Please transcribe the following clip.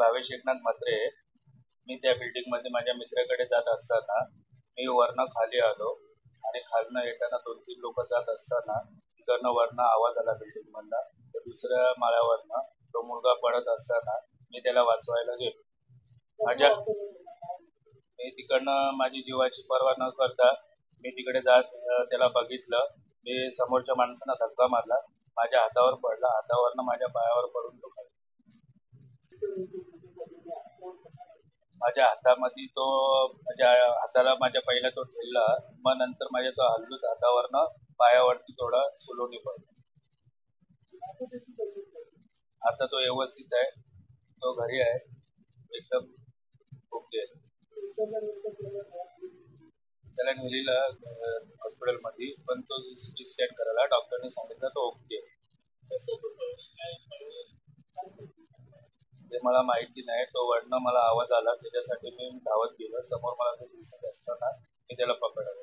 भावेश एकनाथ म्हात्रे. मी त्या बिल्डिंग मध्ये माझ्या मित्राकडे जात असताना मी वरनं खाली आलो आणि खालनं येताना 2-3 लोक जात असताना तिकडनं वरनं आवाज आला बिल्डिंग मधला. तर दुसऱ्या माळ्यावरनं तो मुलगा पडत असताना मी त्याला वाचवायला गेलो. मी तिकडनं माझी जीवाची पर्वा न करता मी तिकडे जात त्याला बघितलं. मी समोरच्या माणसानं धक्का मारला, माझ्या हातावर पडला, हातावरनं माझ्या पायावर पडून तो खाली. माझ्या हातामध्ये तो माझ्या हाताला माझ्या पहिला तो ठेवला, मग नंतर माझ्या तो हल्लूच हातावरनं पायावरती थोडा सुलोनी पडला. आता तो व्यवस्थित आहे, तो घरी आहे, एकदम ओके. त्याला नेलेलं हॉस्पिटल मध्ये, पण तो सिटी स्कॅन करायला डॉक्टरने सांगितलं तो ओके. ते मला माहिती नाही. तो वरनं मला आवाज आला, त्याच्यासाठी मी धावत गेलो. समोर मला तो दिसत असताना मी त्याला पकडलं.